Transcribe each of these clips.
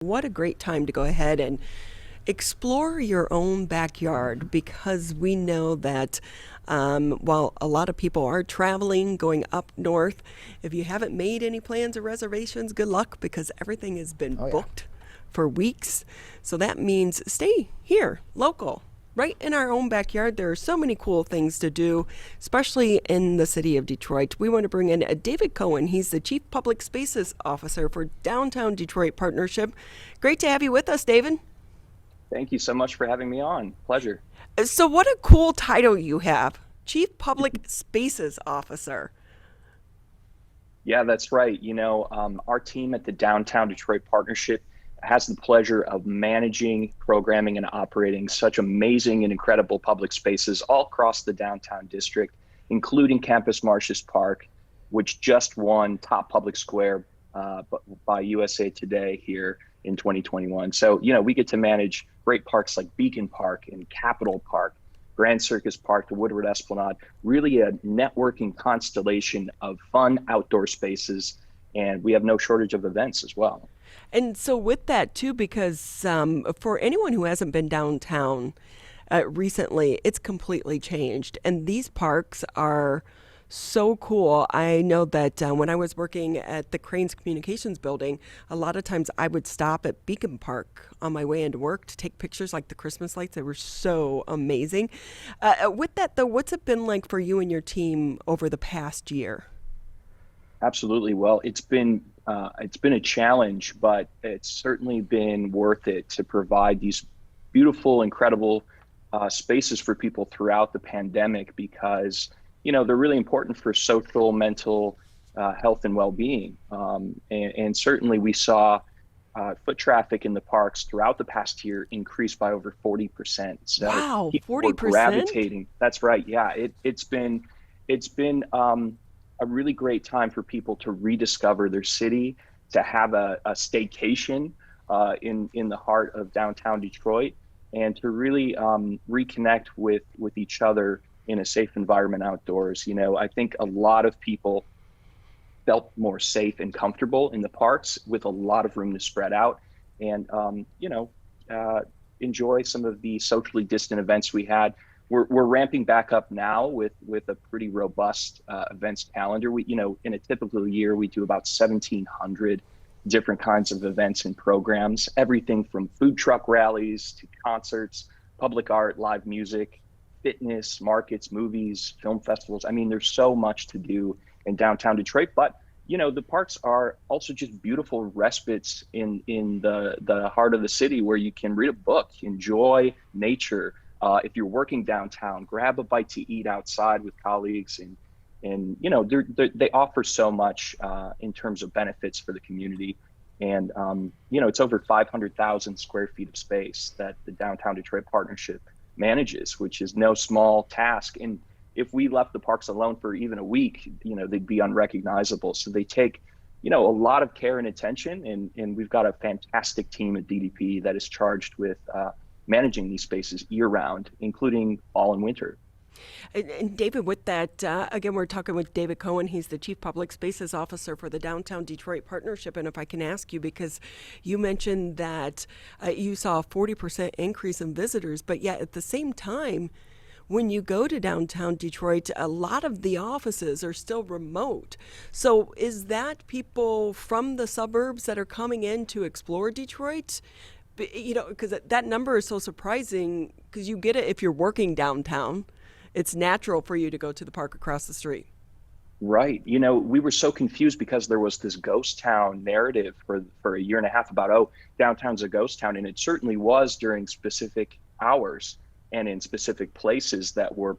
What a great time to go ahead and explore your own backyard because we know that while a lot of people are traveling, going up north, if you haven't made any plans or reservations, good luck because everything has been Oh yeah. booked for weeks. So that means stay here, local. Right in our own backyard, there are so many cool things to do, especially in the city of Detroit. We want to bring in David Cowan. He's the Chief Public Spaces Officer for Downtown Detroit Partnership. Great to have you with us, David. Thank you so much for having me on. Pleasure. So, what a cool title you have, Chief Public Spaces Officer. Yeah, that's right. Our team at the Downtown Detroit Partnership has the pleasure of managing, programming, and operating such amazing and incredible public spaces all across the downtown district, including Campus Martius Park, which just won Top Public Square by USA Today here in 2021. So, we get to manage great parks like Beacon Park and Capitol Park, Grand Circus Park, the Woodward Esplanade, really a networking constellation of fun outdoor spaces. And we have no shortage of events as well. And so, with that, too, because for anyone who hasn't been downtown recently, it's completely changed. And these parks are so cool. I know that when I was working at the Cranes Communications building, a lot of times I would stop at Beacon Park on my way into work to take pictures like the Christmas lights. They were so amazing. With that, though, what's it been like for you and your team over the past year? Absolutely. Well, it's been a challenge, but it's certainly been worth it to provide these beautiful, incredible spaces for people throughout the pandemic because they're really important for social, mental health and well-being. And certainly we saw foot traffic in the parks throughout the past year increase by over 40%. So Wow, people were 40%? gravitating. That's right. Yeah, it's been a really great time for people to rediscover their city, to have a staycation in the heart of downtown Detroit, and to really reconnect with each other in a safe environment outdoors. I think a lot of people felt more safe and comfortable in the parks with a lot of room to spread out and uh, enjoy some of the socially distant events we had. We're ramping back up now with a pretty robust events calendar. In a typical year, we do about 1,700 different kinds of events and programs, everything from food truck rallies to concerts, public art, live music, fitness, markets, movies, film festivals. I mean, there's so much to do in downtown Detroit, but the parks are also just beautiful respites in the heart of the city where you can read a book, enjoy nature. If you're working downtown, grab a bite to eat outside with colleagues, and they offer so much in terms of benefits for the community. And it's over 500,000 square feet of space that the Downtown Detroit Partnership manages, which is no small task. And if we left the parks alone for even a week, they'd be unrecognizable. So they take, a lot of care and attention. And we've got a fantastic team at DDP that is charged with managing these spaces year round, including fall and winter. And David, with that, again, we're talking with David Cohen. He's the Chief Public Spaces Officer for the Downtown Detroit Partnership. And if I can ask you, because you mentioned that you saw a 40% increase in visitors, but yet at the same time, when you go to downtown Detroit, a lot of the offices are still remote. So is that people from the suburbs that are coming in to explore Detroit? Because that number is so surprising because you get it if you're working downtown. It's natural for you to go to the park across the street. Right. We were so confused because there was this ghost town narrative for a year and a half about, oh, downtown's a ghost town. And it certainly was during specific hours and in specific places that were,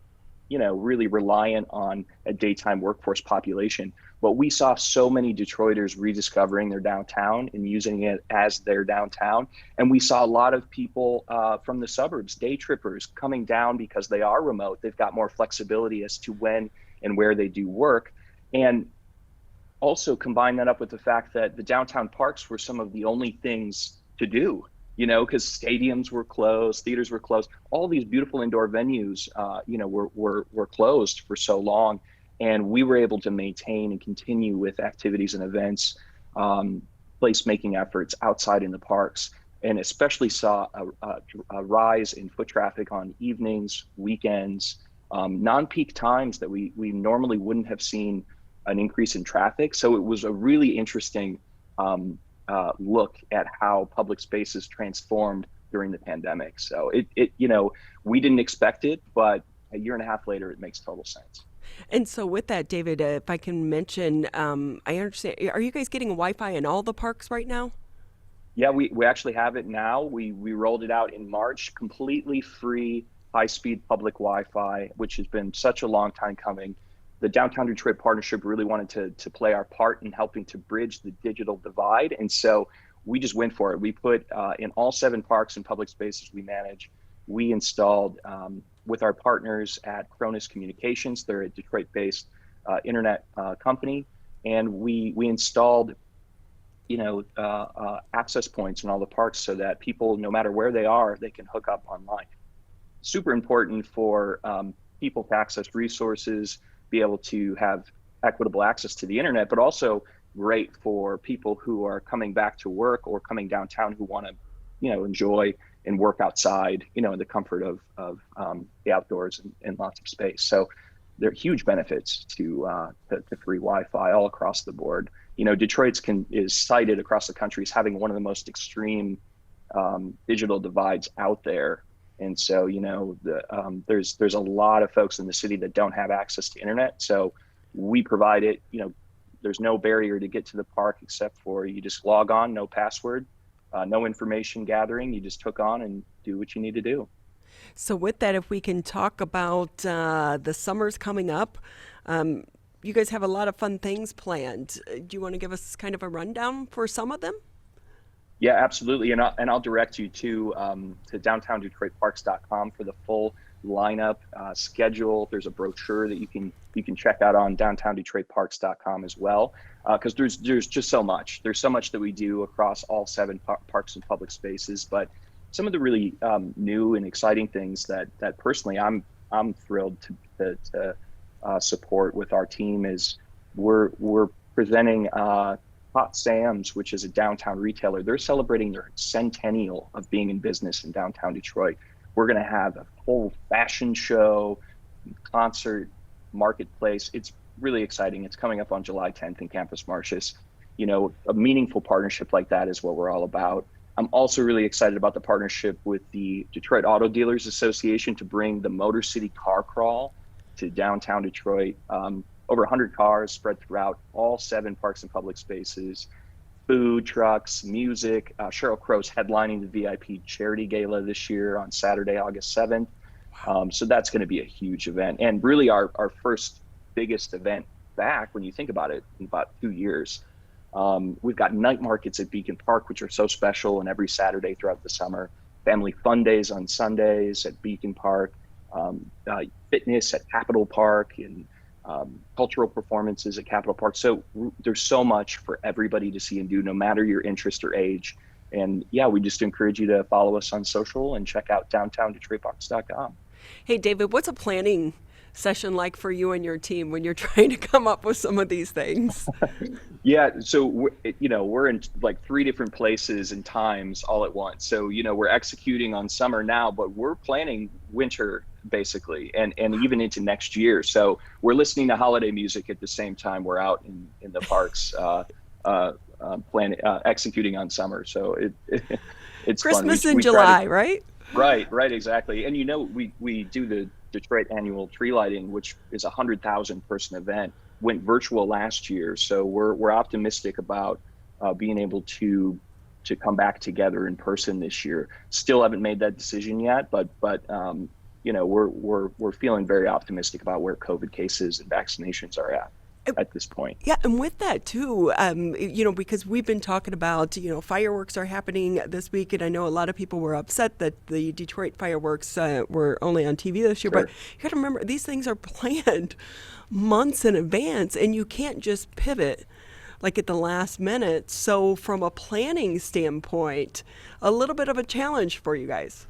really reliant on a daytime workforce population. But we saw so many Detroiters rediscovering their downtown and using it as their downtown. And we saw a lot of people from the suburbs, day trippers, coming down because they are remote. They've got more flexibility as to when and where they do work. And also combine that up with the fact that the downtown parks were some of the only things to do, because stadiums were closed, theaters were closed, all these beautiful indoor venues, were closed for so long. And we were able to maintain and continue with activities and events placemaking efforts outside in the parks, and especially saw a rise in foot traffic on evenings, weekends, non-peak times that we normally wouldn't have seen an increase in traffic. So it was a really interesting look at how public spaces transformed during the pandemic. So we didn't expect it, but a year and a half later, it makes total sense. And so, with that, David, if I can mention, I understand. Are you guys getting Wi-Fi in all the parks right now? Yeah, we actually have it now. We rolled it out in March, completely free, high-speed public Wi-Fi, which has been such a long time coming. The Downtown Detroit Partnership really wanted to play our part in helping to bridge the digital divide, and so we just went for it. We put in all 7 parks and public spaces we manage. We installed with our partners at Cronus Communications. They're a Detroit-based internet company, and we installed access points in all the parks so that people, no matter where they are, they can hook up online. Super important for people to access resources, be able to have equitable access to the internet, but also great for people who are coming back to work or coming downtown who want to, enjoy and work outside, in the comfort of the outdoors and lots of space. So there are huge benefits to free Wi-Fi all across the board. Detroit's is cited across the country as having one of the most extreme digital divides out there. And so, there's a lot of folks in the city that don't have access to internet. So we provide it. There's no barrier to get to the park except for you just log on, no password, no information gathering. You just hook on and do what you need to do. So, with that, if we can talk about the summer's coming up, you guys have a lot of fun things planned. Do you want to give us kind of a rundown for some of them? Yeah, absolutely. And I'll direct you to downtowndetroitparks.com for the full lineup schedule. There's a brochure that you can check out on downtowndetroitparks.com as well, because there's just so much. There's so much that we do across all 7 parks and public spaces. But some of the really new and exciting things that personally I'm thrilled to support with our team is we're presenting Hot Sam's, which is a downtown retailer. They're celebrating their centennial of being in business in downtown Detroit. We're going to have a whole fashion show, concert, marketplace. It's really exciting. It's coming up on July 10th in Campus Martius. A meaningful partnership like that is what we're all about. I'm also really excited about the partnership with the Detroit Auto Dealers Association to bring the Motor City Car Crawl to downtown Detroit. Over 100 cars spread throughout all 7 parks and public spaces, food trucks, music. Sheryl Crow's headlining the VIP Charity Gala this year on Saturday, August 7th. So that's going to be a huge event, and really our first biggest event back when you think about it in about 2 years. We've got night markets at Beacon Park, which are so special, and every Saturday throughout the summer. Family fun days on Sundays at Beacon Park, fitness at Capitol Park, and cultural performances at Capitol Park. So there's so much for everybody to see and do, no matter your interest or age. And yeah, we just encourage you to follow us on social and check out downtowndetroitparks.com. Hey, David, what's a planning session like for you and your team when you're trying to come up with some of these things? Yeah, so we're in like 3 different places and times all at once. So we're executing on summer now, but we're planning winter basically, and even into next year. So we're listening to holiday music at the same time we're out in the parks executing on summer. So it's Christmas fun. in July, right? Right, exactly. And we do the Detroit annual tree lighting, which is a 100,000 person event. Went virtual last year, so we're optimistic about being able to come back together in person this year. Still haven't made that decision yet, but we're feeling very optimistic about where COVID cases and vaccinations are at this point. Yeah, and with that too, because we've been talking about, fireworks are happening this week, and I know a lot of people were upset that the Detroit fireworks were only on TV this year. Sure. But you got to remember, these things are planned months in advance, and you can't just pivot like at the last minute. So from a planning standpoint, a little bit of a challenge for you guys.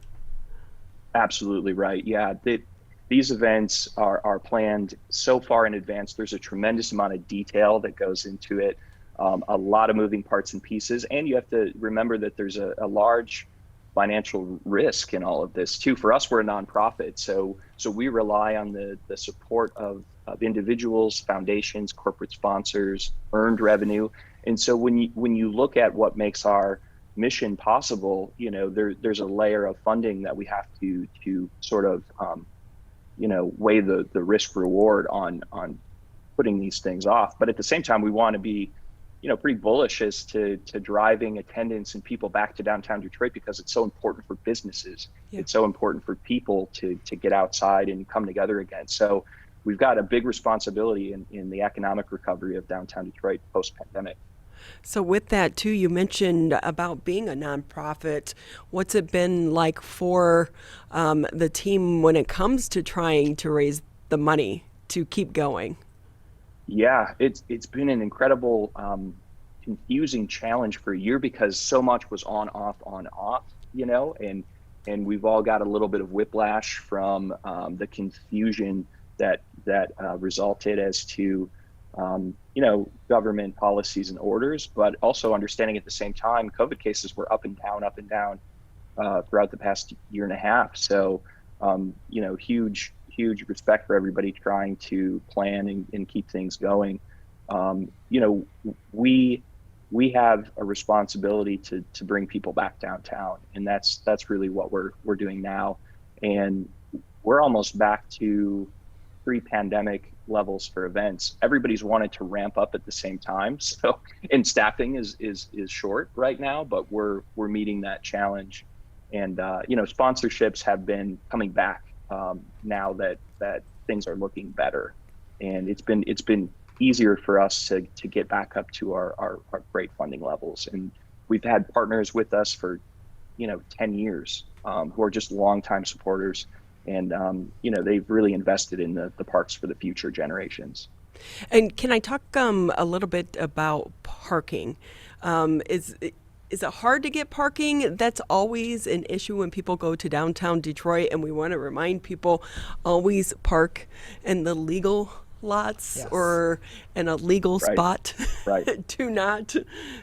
Absolutely right. Yeah, these events are planned so far in advance. There's a tremendous amount of detail that goes into it. a lot of moving parts and pieces. And you have to remember that there's a large financial risk in all of this too. For us, we're a nonprofit, so we rely on the support of individuals, foundations, corporate sponsors, earned revenue. And so when you look at what makes our mission possible, there's a layer of funding that we have to sort of weigh the risk reward on putting these things off. But at the same time, we want to be pretty bullish as to driving attendance and people back to downtown Detroit, because it's so important for businesses. Yeah. It's so important for people to get outside and come together again. So we've got a big responsibility in the economic recovery of downtown Detroit post-pandemic. So with that too, you mentioned about being a nonprofit. What's it been like for the team when it comes to trying to raise the money to keep going? Yeah, it's been an incredible, confusing challenge for a year, because so much was on, off, and we've all got a little bit of whiplash from the confusion that resulted as to government policies and orders, but also understanding at the same time, COVID cases were up and down throughout the past year and a half. So, huge respect for everybody trying to plan and keep things going. We have a responsibility to bring people back downtown, and that's really what we're doing now. And we're almost back to pre-pandemic levels for events. Everybody's wanted to ramp up at the same time. So, and staffing is short right now, but we're meeting that challenge. And sponsorships have been coming back now that things are looking better, and it's been easier for us to get back up to our great funding levels. And we've had partners with us for 10 years who are just longtime supporters, and they've really invested in the parks for the future generations. And can I talk a little bit about parking? Is it hard to get parking? That's always an issue when people go to downtown Detroit, and we want to remind people, always park in the legal lots. Yes. Or in a legal spot. Right. Do not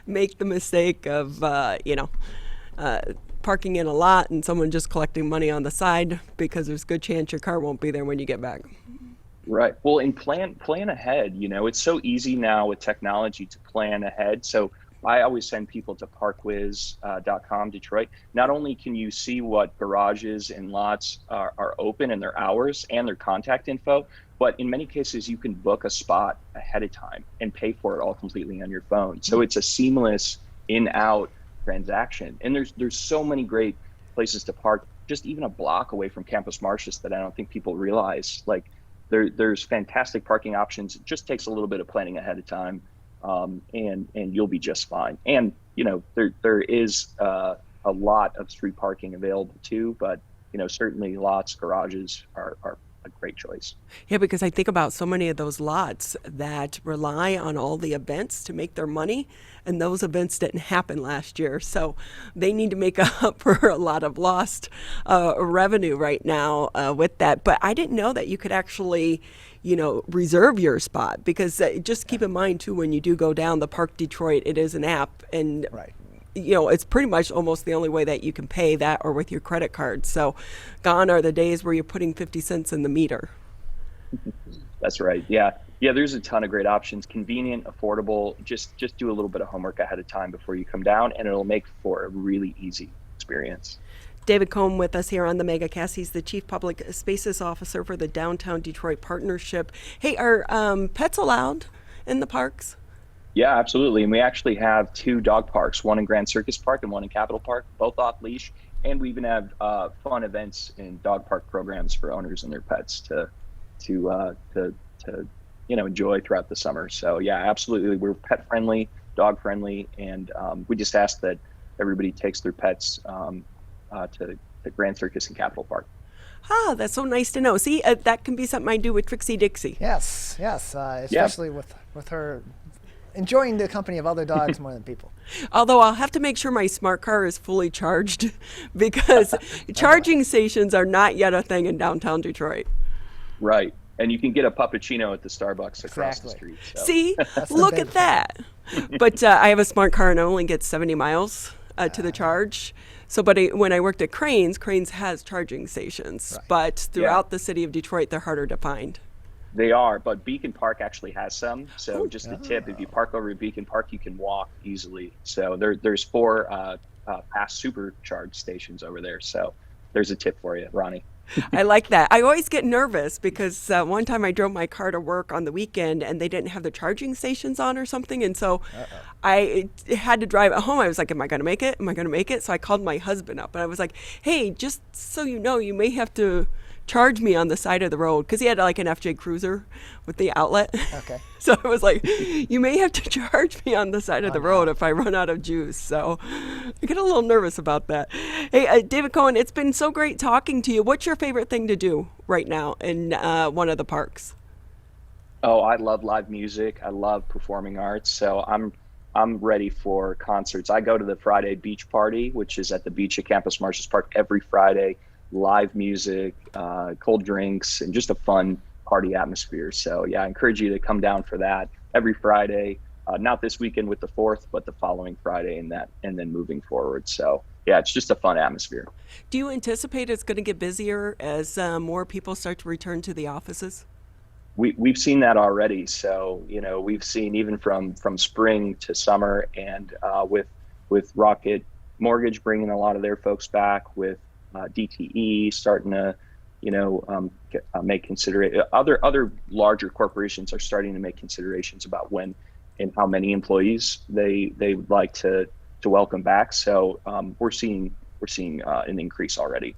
make the mistake of, parking in a lot and someone just collecting money on the side, because there's a good chance your car won't be there when you get back. Right. Well, and plan ahead. It's so easy now with technology to plan ahead. So I always send people to parkwiz.com Detroit. Not only can you see what garages and lots are open and their hours and their contact info, but in many cases you can book a spot ahead of time and pay for it all completely on your phone. So it's a seamless in-out transaction. And there's so many great places to park, just even a block away from Campus Martius, that I don't think people realize. Like there's fantastic parking options. It just takes a little bit of planning ahead of time. And you'll be just fine. And there is a lot of street parking available too, but certainly lots, garages are a great choice. Yeah, because I think about so many of those lots that rely on all the events to make their money, and those events didn't happen last year, so they need to make up for a lot of lost revenue right now with that. But I didn't know that you could actually reserve your spot, because just keep in mind too, when you do go down the Park Detroit, it is an app, and it's pretty much almost the only way that you can pay, that or with your credit card. So gone are the days where you're putting 50 cents in the meter. That's right. Yeah, there's a ton of great options, convenient, affordable. Just do a little bit of homework ahead of time before you come down, and it'll make for a really easy experience. David Cowan with us here on the MegaCast. He's the Chief Public Spaces Officer for the Downtown Detroit Partnership. Hey, are pets allowed in the parks? Yeah, absolutely. And we actually have 2 dog parks, one in Grand Circus Park and one in Capitol Park, both off leash. And we even have fun events and dog park programs for owners and their pets to enjoy throughout the summer. So yeah, absolutely. We're pet friendly, dog friendly, and we just ask that everybody takes their pets to Grand Circus and Capitol Park. Ah, that's so nice to know. See, that can be something I do with Trixie Dixie. Yes, especially with her enjoying the company of other dogs more than people. Although I'll have to make sure my smart car is fully charged, because charging stations are not yet a thing in downtown Detroit. Right. And you can get a puppuccino at the Starbucks across the street. So. See, look at that. But I have a smart car and I only get 70 miles to the charge. So, but when I worked at Cranes has charging stations, Right. but Yeah, throughout the city of Detroit, they're harder to find. they are. But Beacon Park actually has some. So Oh, just a tip: if you Oh, park over at Beacon Park, you can walk easily. So there's four fast supercharge stations over there. So there's a tip for you, Ronnie. I like that. I always get nervous because one time I drove my car to work on the weekend and they didn't have the charging stations on or something. And so uh-oh. I had to drive it home. I was like, am I going to make it? Am I going to make it? So I called my husband up and I was like, hey, just so you know, you may have to charge me on the side of the road because he had like an FJ Cruiser with the outlet. Okay. So I was like, you may have to charge me on the side of Oh, the no. road if I run out of juice. So I get a little nervous about that. Hey, David Cowan, it's been so great talking to you. What's your favorite thing to do right now in one of the parks? Oh, I love live music. I love performing arts. So I'm ready for concerts. I go to the Friday beach party, which is at the beach at Campus Martius Park every Friday. Live music, cold drinks, and just a fun party atmosphere. So yeah, I encourage you to come down for that every Friday. Not this weekend with the 4th, but the following Friday and then moving forward. So yeah, it's just a fun atmosphere. Do you anticipate it's going to get busier as more people start to return to the offices? We've seen that already. So we've seen even from spring to summer, and with Rocket Mortgage bringing a lot of their folks back, with DTE starting to make other larger corporations are starting to make considerations about when and how many employees they would like to welcome back. So we're seeing an increase already.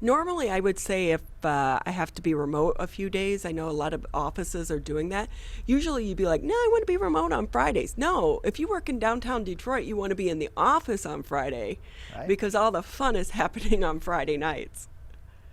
Normally, I would say if I have to be remote a few days, I know a lot of offices are doing that. Usually, you'd be like, no, I want to be remote on Fridays. No, if you work in downtown Detroit, you want to be in the office on Friday Right. because all the fun is happening on Friday nights.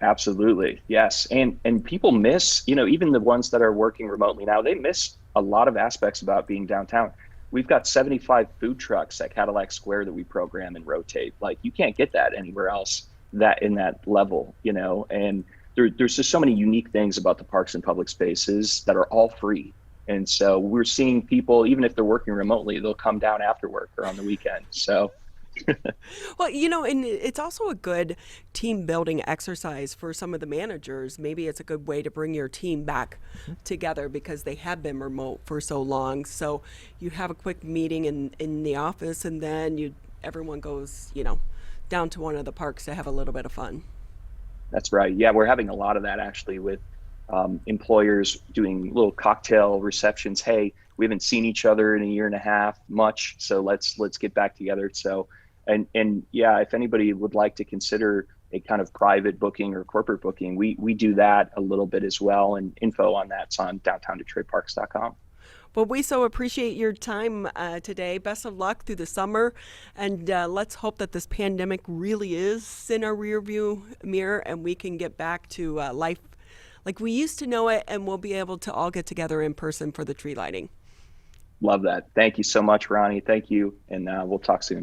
Absolutely. Yes. And people miss, even the ones that are working remotely now, they miss a lot of aspects about being downtown. We've got 75 food trucks at Cadillac Square that we program and rotate. Like, you can't get that anywhere else that in that level, and there's just so many unique things about the parks and public spaces that are all free. And so we're seeing people, even if they're working remotely, they'll come down after work or on the weekend. So Well, and it's also a good team building exercise for some of the managers. Maybe it's a good way to bring your team back together because they have been remote for so long. So you have a quick meeting in the office and then everyone goes, down to one of the parks to have a little bit of fun. that's right. Yeah, we're having a lot of that actually with employers doing little cocktail receptions. Hey, we haven't seen each other in a year and a half much, so let's get back together. So, and yeah, if anybody would like to consider a kind of private booking or corporate booking, we do that a little bit as well. And info on that's on downtowndetroitparks.com. Well, we so appreciate your time today. Best of luck through the summer. And let's hope that this pandemic really is in our rearview mirror and we can get back to life like we used to know it, and we'll be able to all get together in person for the tree lighting. Love that. Thank you so much, Ronnie. Thank you. And we'll talk soon.